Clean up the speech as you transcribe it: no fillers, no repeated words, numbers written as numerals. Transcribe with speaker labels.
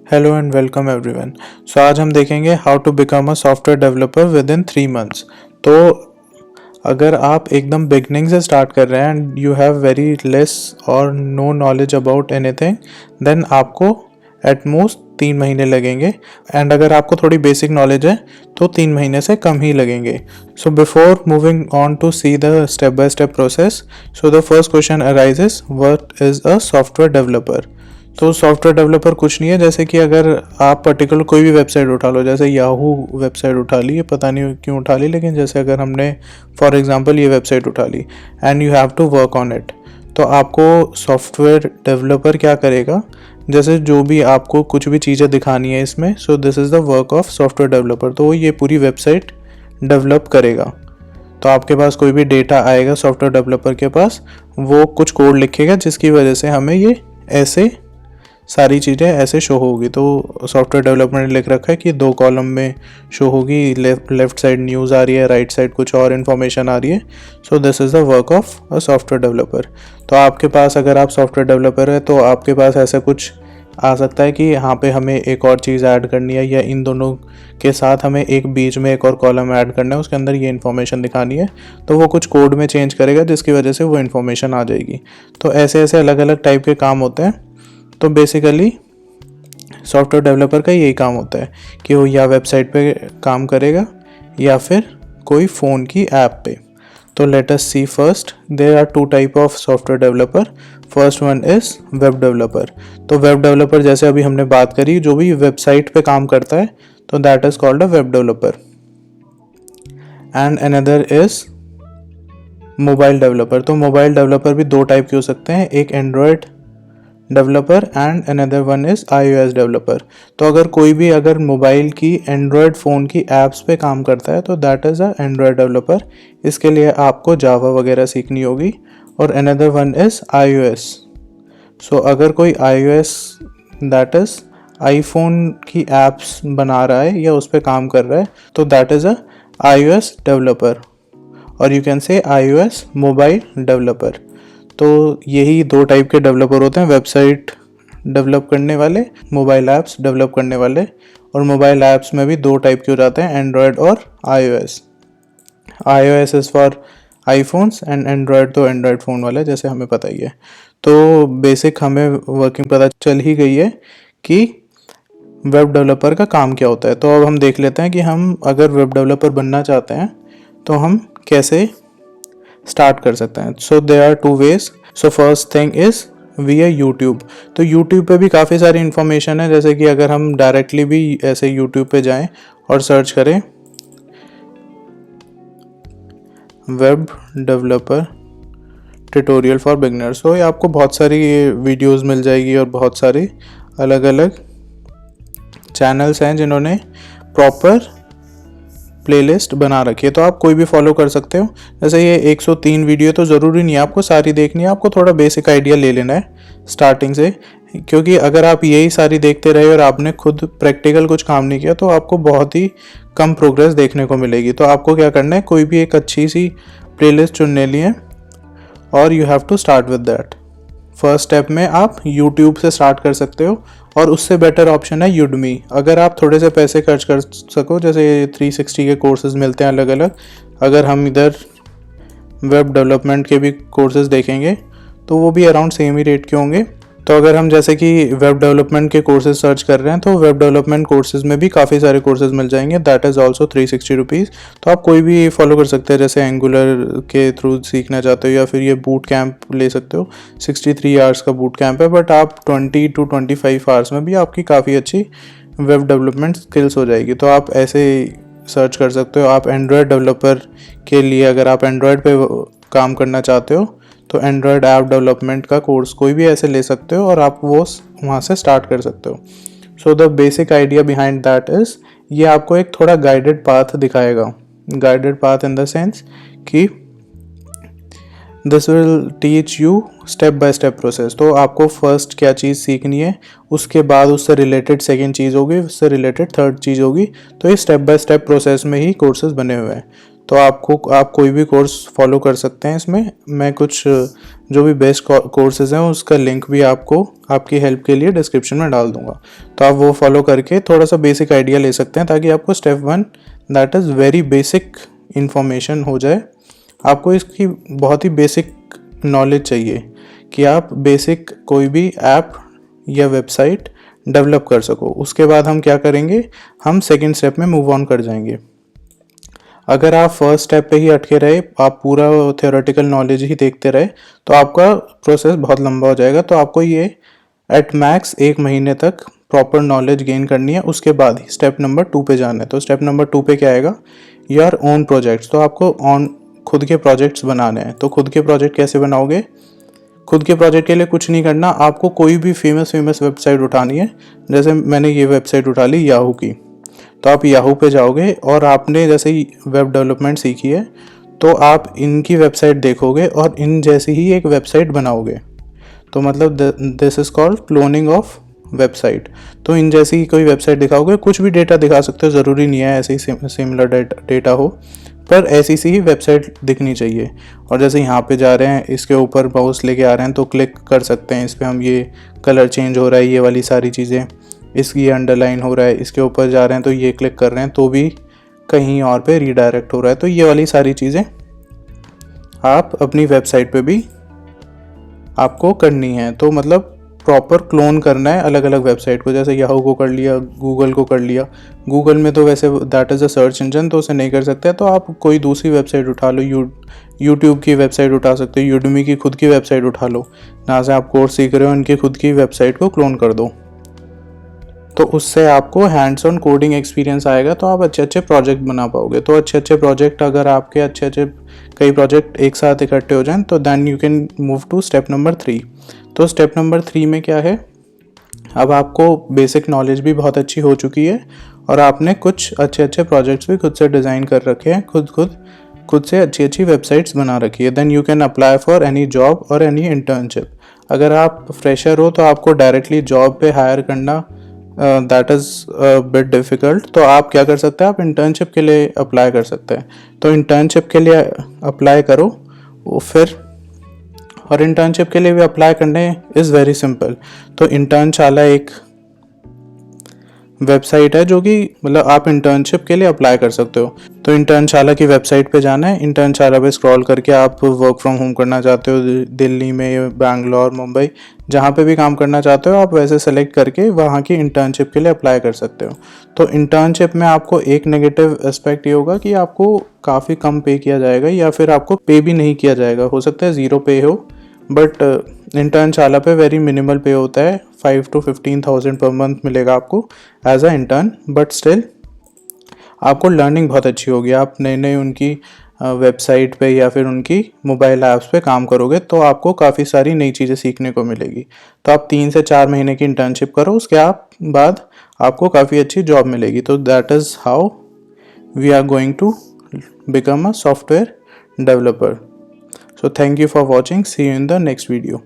Speaker 1: Hello and welcome everyone. So आज हम देखेंगे how to become a software developer within 3 months. तो अगर आप एकदम बिगनिंग से स्टार्ट कर रहे हैं and you have very less और no knowledge about anything, then आपको एट मोस्ट 3 महीने लगेंगे। एंड अगर आपको थोड़ी बेसिक नॉलेज है तो 3 महीने से कम ही लगेंगे। So before moving on to see the step by step process, so the first question arises, what is a software developer. तो सॉफ्टवेयर डेवलपर कुछ नहीं है, जैसे कि अगर आप पर्टिकुलर कोई भी वेबसाइट उठा लो, जैसे याहू वेबसाइट उठा ली, ये पता नहीं क्यों उठा ली, लेकिन जैसे अगर हमने फॉर एग्जांपल ये वेबसाइट उठा ली and you have to work on it, तो आपको सॉफ्टवेयर डेवलपर क्या करेगा, जैसे जो भी आपको कुछ भी चीज़ें दिखानी है इसमें, so this is the work of software developer. तो वो ये पूरी वेबसाइट डेवलप करेगा। तो आपके पास कोई भी डेटा आएगा सॉफ्टवेयर डेवलपर के पास, वो कुछ कोड लिखेगा जिसकी वजह से हमें ये ऐसे सारी चीज़ें ऐसे शो होगी। तो सॉफ्टवेयर डेवलपमेंट लिख रखा है कि 2 कॉलम में शो होगी, लेफ्ट साइड न्यूज़ आ रही है, राइट साइड कुछ और इन्फॉर्मेशन आ रही है। So this is the work of a software developer. तो आपके पास, अगर आप सॉफ्टवेयर डेवलपर है, तो आपके पास ऐसा कुछ आ सकता है कि यहाँ पे हमें एक और चीज़ ऐड करनी है, या इन दोनों के साथ हमें एक बीच में एक और कॉलम ऐड करना है, उसके अंदर ये इन्फॉर्मेशन दिखानी है। तो वो कुछ कोड में चेंज करेगा जिसकी वजह से वो इन्फॉर्मेशन आ जाएगी। तो ऐसे ऐसे अलग अलग टाइप के काम होते हैं। तो बेसिकली सॉफ्टवेयर डेवलपर का यही काम होता है कि वो या वेबसाइट पे काम करेगा या फिर कोई फ़ोन की ऐप पे। तो let us see first, there are 2 type of software developer. First one is web developer. तो वेब डेवलपर जैसे अभी हमने बात करी, जो भी वेबसाइट पे काम करता है, तो that is called a web developer. And another is mobile developer. तो मोबाइल डेवलपर भी 2 टाइप के हो सकते हैं, एक Android developer and another one is iOS developer. तो अगर कोई भी अगर मोबाइल की एंड्रॉयड फ़ोन की ऐप्स पे काम करता है, तो that is a Android developer. इसके लिए आपको जावा वगैरह सीखनी होगी। और अनदर वन इज़ iOS। सो अगर कोई iOS, दैट इज़ आईफोन की ऐप्स बना रहा है या उस पर काम कर रहा है, तो that is a iOS developer, और you can say iOS mobile developer. तो यही 2 टाइप के डेवलपर होते हैं, वेबसाइट डेवलप करने वाले, मोबाइल ऐप्स डेवलप करने वाले। और मोबाइल ऐप्स में भी 2 टाइप के हो जाते हैं, एंड्रॉयड और iOS। iOS is for iPhones and Android तो एंड्रॉयड फ़ोन वाला है, जैसे हमें पता ही है। तो बेसिक हमें वर्किंग पता चल ही गई है कि वेब डेवलपर का काम क्या होता है। तो अब हम देख लेते हैं कि हम अगर वेब डेवलपर बनना चाहते हैं तो हम कैसे स्टार्ट कर सकते हैं। So there are 2 ways. So first thing is via YouTube. तो यूट्यूब पे भी काफ़ी सारी इन्फॉर्मेशन है, जैसे कि अगर हम डायरेक्टली भी ऐसे यूट्यूब पे जाएं और सर्च करें web developer tutorial for beginners, तो ये आपको बहुत सारी वीडियोस मिल जाएगी और बहुत सारी अलग अलग चैनल्स हैं जिन्होंने प्रॉपर प्लेलिस्ट बना रखी है। तो आप कोई भी फॉलो कर सकते हो। जैसे ये 103 वीडियो, तो ज़रूरी नहीं है आपको सारी देखनी है, आपको थोड़ा बेसिक आइडिया ले लेना है स्टार्टिंग से। क्योंकि अगर आप यही सारी देखते रहे और आपने खुद प्रैक्टिकल कुछ काम नहीं किया, तो आपको बहुत ही कम प्रोग्रेस देखने को मिलेगी। तो आपको क्या करना है, कोई भी एक अच्छी सी प्लेलिस्ट चुनने लिए और you have to start with that. First step में आप यूट्यूब से स्टार्ट कर सकते हो, और उससे बेटर ऑप्शन है यूडमी। अगर आप थोड़े से पैसे खर्च कर सको, जैसे 360 के कोर्सेज मिलते हैं अलग अलग, अगर हम इधर वेब डेवलपमेंट के भी कोर्सेज देखेंगे तो वो भी अराउंड सेम ही रेट के होंगे। तो अगर हम जैसे कि वेब डेवलपमेंट के कोर्सेज सर्च कर रहे हैं, तो वेब डेवलपमेंट कोर्सेज में भी काफ़ी सारे कोर्सेज मिल जाएंगे, दैट इज़ ऑल्सो 360 रुपीज़। तो आप कोई भी फॉलो कर सकते हैं, जैसे एंगुलर के थ्रू सीखना चाहते हो, या फिर ये बूट कैंप ले सकते हो। 63 आवर्स का बूट कैंप है, बट आप 20 to 25 आवर्स में भी आपकी काफ़ी अच्छी वेब डेवलपमेंट स्किल्स हो जाएगी। तो आप ऐसे सर्च कर सकते हो। आप एंड्रॉयड डेवलपर के लिए, अगर आप एंड्रॉयड पे काम करना चाहते हो, तो एंड्रॉयड ऐप डेवलपमेंट का कोर्स कोई भी ऐसे ले सकते हो और आप वो वहाँ से स्टार्ट कर सकते हो। So the basic idea behind that is, ये आपको एक थोड़ा गाइडेड पाथ दिखाएगा। Guided path in the sense कि this will teach you step by step process. तो आपको फर्स्ट क्या चीज़ सीखनी है, उसके बाद उससे रिलेटेड सेकेंड चीज़ होगी, उससे रिलेटेड थर्ड चीज़ होगी। तो ये स्टेप बाय स्टेप प्रोसेस में ही कोर्सेज बने हुए हैं। तो आप कोई भी कोर्स फॉलो कर सकते हैं इसमें। मैं कुछ जो भी बेस्ट कोर्सेज हैं उसका लिंक भी आपको आपकी हेल्प के लिए डिस्क्रिप्शन में डाल दूंगा, तो आप वो फॉलो करके थोड़ा सा बेसिक आइडिया ले सकते हैं, ताकि आपको step 1 that is very basic information हो जाए। आपको इसकी बहुत ही बेसिक नॉलेज चाहिए कि आप बेसिक कोई भी ऐप या वेबसाइट डेवलप कर सको। उसके बाद हम क्या करेंगे, हम सेकेंड स्टेप में मूव ऑन कर जाएंगे। अगर आप फर्स्ट स्टेप पे ही अटके रहे, आप पूरा थियोरेटिकल नॉलेज ही देखते रहे, तो आपका प्रोसेस बहुत लंबा हो जाएगा। तो आपको ये एट मैक्स 1 महीने तक प्रॉपर नॉलेज गेन करनी है, उसके बाद ही स्टेप नंबर 2 पे जाना है। तो स्टेप नंबर 2 पे क्या आएगा, योर ओन प्रोजेक्ट्स। तो आपको खुद के प्रोजेक्ट्स बनाने हैं। तो खुद के प्रोजेक्ट कैसे बनाओगे, खुद के प्रोजेक्ट के लिए कुछ नहीं करना, आपको कोई भी फेमस वेबसाइट उठानी है। जैसे मैंने ये वेबसाइट उठा ली याहू की, तो आप याहू पे जाओगे और आपने जैसे ही वेब डेवलपमेंट सीखी है, तो आप इनकी वेबसाइट देखोगे और इन जैसी ही एक वेबसाइट बनाओगे। तो मतलब this is called cloning of website. तो इन जैसी कोई वेबसाइट दिखाओगे, कुछ भी डेटा दिखा सकते हो, ज़रूरी नहीं है ऐसे ही सिमिलर डेटा हो, पर ऐसी सी ही वेबसाइट दिखनी चाहिए। और जैसे यहाँ पे जा रहे हैं, इसके ऊपर माउस लेके आ रहे हैं तो क्लिक कर सकते हैं इस पर हम, ये कलर चेंज हो रहा है, ये वाली सारी चीज़ें, इसकी ये अंडरलाइन हो रहा है, इसके ऊपर जा रहे हैं तो ये क्लिक कर रहे हैं तो भी कहीं और पे रीडायरेक्ट हो रहा है। तो ये वाली सारी चीज़ें आप अपनी वेबसाइट पे भी आपको करनी है। तो मतलब प्रॉपर क्लोन करना है अलग अलग वेबसाइट को, जैसे याहू को कर लिया, गूगल को कर लिया। गूगल में तो वैसे that is a search engine, तो उसे नहीं कर सकते, तो आप कोई दूसरी वेबसाइट उठा लो। यूट्यूब की वेबसाइट उठा सकते हो, यूडमी की खुद की वेबसाइट उठा लो, जहाँ से आप कोर्स सीख रहे हो उनकी खुद की वेबसाइट को क्लोन कर दो। तो उससे आपको हैंड्स ऑन कोडिंग एक्सपीरियंस आएगा, तो आप अच्छे अच्छे प्रोजेक्ट बना पाओगे। तो अच्छे प्रोजेक्ट, अगर आपके अच्छे कई प्रोजेक्ट एक साथ इकट्ठे हो जाएं, तो then you can move to step number 3। तो स्टेप नंबर 3 में क्या है, अब आपको बेसिक नॉलेज भी बहुत अच्छी हो चुकी है और आपने कुछ अच्छे प्रोजेक्ट्स भी खुद से डिज़ाइन कर रखे हैं, खुद से अच्छी वेबसाइट्स बना रखी है। Then you can apply for any job और एनी इंटर्नशिप। अगर आप फ्रेशर हो तो आपको डायरेक्टली जॉब पे हायर करना दैट इज़ बिट डिफ़िकल्ट। तो आप क्या कर सकते हैं, आप इंटर्नशिप के लिए अप्लाई कर सकते हैं। तो इंटर्नशिप के लिए अप्लाई करो, और इंटर्नशिप के लिए भी अप्लाई करने इज़ वेरी सिंपल। तो इंटर्नशाला एक वेबसाइट है जो कि मतलब आप इंटर्नशिप के लिए अप्लाई कर सकते हो। तो इंटर्नशाला की वेबसाइट पे जाना है, इंटर्नशाला पे स्क्रॉल करके आप वर्क फ्रॉम होम करना चाहते हो दिल्ली में, बैंगलोर, मुंबई, जहाँ पे भी काम करना चाहते हो आप वैसे सेलेक्ट करके वहाँ की इंटर्नशिप के लिए अप्लाई कर सकते हो। तो इंटर्नशिप में आपको एक नेगेटिव एस्पेक्ट ये होगा कि आपको काफ़ी कम पे किया जाएगा, या फिर आपको पे भी नहीं किया जाएगा, हो सकता है 0 पे हो। बट इंटर्नशाला पे वेरी मिनिमल पे होता है, 5 to 15,000 पर मंथ मिलेगा आपको as a intern. But still आपको लर्निंग बहुत अच्छी होगी। आप नए उनकी वेबसाइट पे या फिर उनकी मोबाइल ऐप्स पे काम करोगे, तो आपको काफ़ी सारी नई चीज़ें सीखने को मिलेगी। तो आप 3 से 4 महीने की इंटर्नशिप करो, उसके बाद आपको काफ़ी अच्छी जॉब मिलेगी। तो that is how we are going to become a software developer. So thank you for watching. See you in the next video.